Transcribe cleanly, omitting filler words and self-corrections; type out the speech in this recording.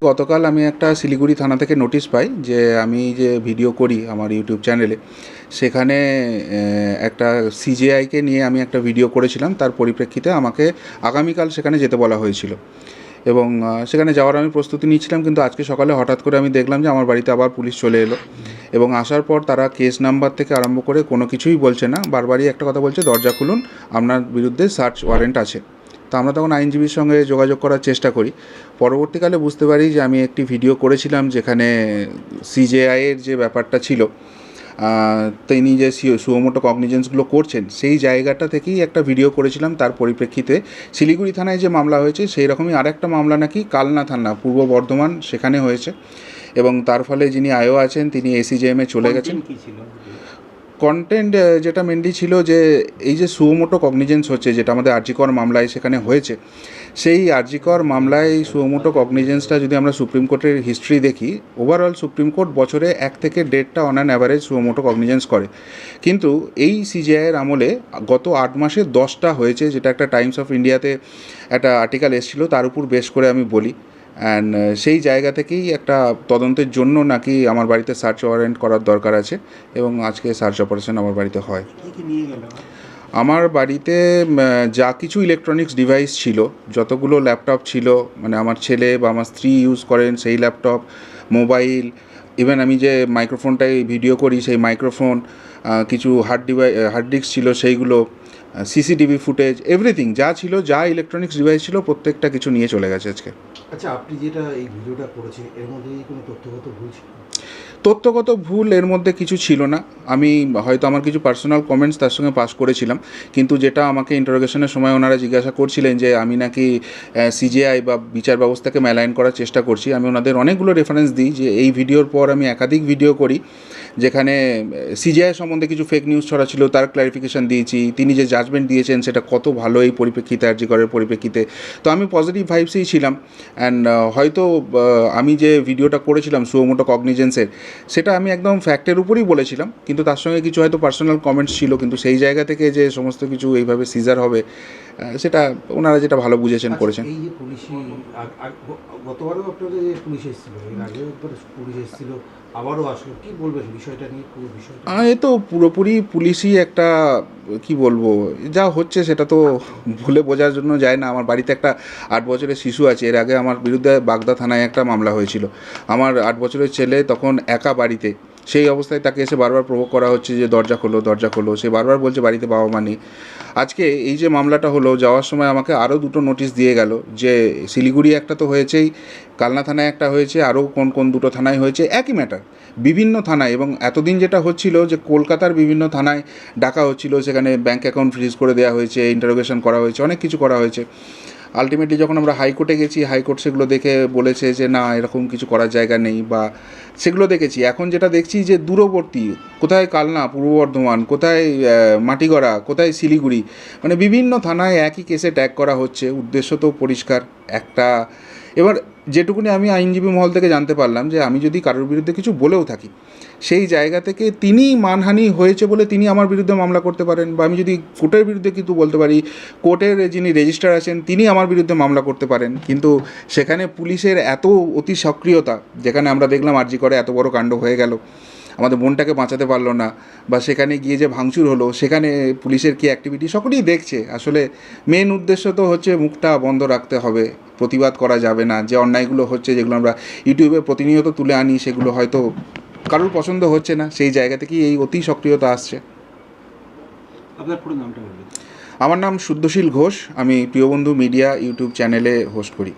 গতকাল আমি একটা শিলিগুড়ি থানা থেকে নোটিশ পাই যে আমি যে ভিডিও করি আমার ইউটিউব চ্যানেলে, সেখানে একটা সিজেআইকে নিয়ে আমি একটা ভিডিও করেছিলাম। তার পরিপ্রেক্ষিতে আমাকে আগামীকাল সেখানে যেতে বলা হয়েছিল এবং সেখানে যাওয়ার আমি প্রস্তুতি নিচ্ছিলাম। কিন্তু আজকে সকালে হঠাৎ করে আমি দেখলাম যে আমার বাড়িতে আবার পুলিশ চলে এলো এবং আসার পর তারা কেস নাম্বার থেকে আরম্ভ করে কোনো কিছুই বলছে না, বারবারই একটা কথা বলছে, দরজা খুলুন, আপনার বিরুদ্ধে সার্চ ওয়ারেন্ট আছে। তো আমরা তখন আইনজীবীর সঙ্গে যোগাযোগ করার চেষ্টা করি। পরবর্তীকালে বুঝতে পারি যে আমি একটি ভিডিও করেছিলাম যেখানে সিজেআইয়ের যে ব্যাপারটা ছিল, তিনি যে সুমোটো কগনিজেন্সগুলো করছেন সেই জায়গাটা থেকেই একটা ভিডিও করেছিলাম। তার পরিপ্রেক্ষিতে শিলিগুড়ি থানায় যে মামলা হয়েছে সেই রকমই আরেকটা মামলা নাকি কালনা থানা, পূর্ব বর্ধমান, সেখানে হয়েছে এবং তার ফলে যিনি আইও আছেন তিনি এসিজেএমে চলে গেছেন। কন্টেন্ট যেটা মেনলি ছিল যে এই যে সুমোটো কগনিজেন্স হচ্ছে, যেটা আমাদের আরজিকর মামলায় সেখানে হয়েছে, সেই আরজিকর মামলায় সুমোটো কগনিজেন্সটা যদি আমরা সুপ্রিম কোর্টের হিস্ট্রি দেখি, ওভারঅল সুপ্রিম কোর্ট বছরে 1 থেকে 1.5টা on an average suo motu cognizance করে। কিন্তু এই সিজেআইয়ের আমলে গত 8 মাসে 10টা হয়েছে, যেটা একটা টাইমস অফ ইন্ডিয়াতে একটা আর্টিকেল এসেছিলো, তার উপর বেশ করে আমি বলি। অ্যান্ড সেই জায়গা থেকেই একটা তদন্তের জন্য নাকি আমার বাড়িতে সার্চ ওয়ারেন্ট করার দরকার আছে এবং আজকে সার্চ অপারেশন আমার বাড়িতে হয়। আমার বাড়িতে যা কিছু ইলেকট্রনিক্স ডিভাইস ছিল, যতগুলো ল্যাপটপ ছিল, মানে আমার ছেলে বা আমার স্ত্রী ইউজ করেন সেই ল্যাপটপ, মোবাইল, ইভেন আমি যে মাইক্রোফোনটায় ভিডিও করি সেই মাইক্রোফোন, কিছু হার্ড ডিস্ক ছিল সেইগুলো, সিসিটিভি ফুটেজ, এভরিথিং যা ছিল, যা ইলেকট্রনিক্স ডিভাইস ছিল, প্রত্যেকটা কিছু নিয়ে চলে গেছে আজকে। আচ্ছা, আপনি যেটা এই ভিডিওটা করেছেন এর মধ্যে কোনো তথ্যগত ভুল ছিল? তথ্যগত ভুল এর মধ্যে কিছু ছিল না। আমি হয়তো আমার কিছু পার্সোনাল কমেন্টস তার সঙ্গে পাস করেছিলাম, কিন্তু যেটা আমাকে ইন্টারোগেশনের সময় ওনারা জিজ্ঞাসা করছিলেন যে আমি নাকি সিজেআই বা বিচার ব্যবস্থাকে ম্যালাইন করার চেষ্টা করছি, আমি ওনাদের অনেকগুলো রেফারেন্স দিই যে এই ভিডিওর পর আমি একাধিক ভিডিও করি যেখানে সিজেআই সম্বন্ধে কিছু ফেক নিউজ ছড়াচ্ছিল, তার ক্ল্যারিফিকেশান দিয়েছি। তিনি যে জাজমেন্ট দিয়েছেন সেটা কত ভালো এই পরিপ্রেক্ষিতে, আরজিকরের পরিপ্রেক্ষিতে। তো আমি পজিটিভ ভাইবসেই ছিলাম। অ্যান্ড হয়তো আমি যে ভিডিওটা করেছিলাম সুমোটো কগনিজেন্সের, সেটা আমি একদম ফ্যাক্টের উপরই বলেছিলাম, কিন্তু তার সঙ্গে কিছু হয়তো পার্সোনাল কমেন্টস ছিল। কিন্তু সেই জায়গা থেকে যে সমস্ত কিছু এইভাবে সিজার হবে, সেটা ওনারা যেটা ভালো বুঝেছেন করেছেন। এই যে পুলিশি গতবারও আপনাদের যে পুলিশ এসেছিল, এর আগেও একবার পুলিশ এসেছিল, আবারও আসলো, কি বলবেন বিষয়টা নিয়ে? পুরো বিষয়টা এ তো পুরোপুরি পুলিশই একটা, কি বলবো, যা হচ্ছে সেটা তো ভুলে বোঝার জন্য যায় না। আমার বাড়িতে একটা 8 বছরের শিশু আছে। এর আগে আমার বিরুদ্ধে বাগদা থানায় একটা মামলা হয়েছিল। আমার 8 বছরের ছেলে তখন একা বাড়িতে, সেই অবস্থায় তাকে এসে বারবার প্রভোগ করা হচ্ছে যে দরজা খোলো, দরজা খোলো। সে বারবার বলছে বাড়িতে বাবা মা নেই। আজকে এই যে মামলাটা হলো, যাওয়ার সময় আমাকে আরও 2টো নোটিশ দিয়ে গেল যে শিলিগুড়ি একটা তো হয়েছেই, কালনা থানায় একটা হয়েছে, আরও কোন 2টো থানায় হয়েছে, একই ম্যাটার বিভিন্ন থানায়। এবং এতদিন যেটা হচ্ছিল যে কলকাতার বিভিন্ন থানায় ডাকা হচ্ছিল, সেখানে ব্যাঙ্ক অ্যাকাউন্ট ফ্রিজ করে দেওয়া হয়েছে, ইন্টারোগেশন করা হয়েছে, অনেক কিছু করা হয়েছে। আলটিমেটলি যখন আমরা হাইকোর্টে গেছি, হাইকোর্ট সেগুলো দেখে বলেছে যে না, এরকম কিছু করার জায়গা নেই, বা সেগুলো দেখেছি। এখন যেটা দেখছি যে দূরবর্তী, কোথায় কালনা, পূর্ব বর্ধমান, কোথায় মাটিগড়া, কোথায় শিলিগুড়ি, মানে বিভিন্ন থানায় একই কেসে ট্যাগ করা হচ্ছে। উদ্দেশ্য তো পরিষ্কার একটা। এবার যেটুকুনি আমি আইনজীবী মহল থেকে জানতে পারলাম যে আমি যদি কারোর বিরুদ্ধে কিছু বলেও থাকি, সেই জায়গা থেকে তিনি মানহানি হয়েছে বলে তিনি আমার বিরুদ্ধে মামলা করতে পারেন, বা আমি যদি কোর্টের বিরুদ্ধে কিছু বলতে পারি, কোর্টের যিনি রেজিস্ট্রার আছেন তিনি আমার বিরুদ্ধে মামলা করতে পারেন। কিন্তু সেখানে পুলিশের এত অতি সক্রিয়তা, যেখানে আমরা দেখলাম আরজিকরে এত বড় কাণ্ড হয়ে গেল, আমাদের বোনটাকে বাঁচাতে পারলো না, বা সেখানে গিয়ে যে ভাঙচুর হলো, সেখানে পুলিশের কী অ্যাক্টিভিটি সকলেই দেখছে। আসলে মেন উদ্দেশ্য তো হচ্ছে মুখটা বন্ধ রাখতে হবে, প্রতিবাদ করা যাবে না। যে অন্যায়গুলো হচ্ছে, যেগুলো আমরা ইউটিউবে প্রতিনিয়ত তুলে আনি, সেগুলো হয়তো কারোর পছন্দ হচ্ছে না, সেই জায়গা থেকেই এই অতি সক্রিয়তা আসছে। আপনার পুরো নামটা বলবেন? আমার নাম শুদ্ধশীল ঘোষ। আমি প্রিয়বন্ধু মিডিয়া ইউটিউব চ্যানেলে হোস্ট করি।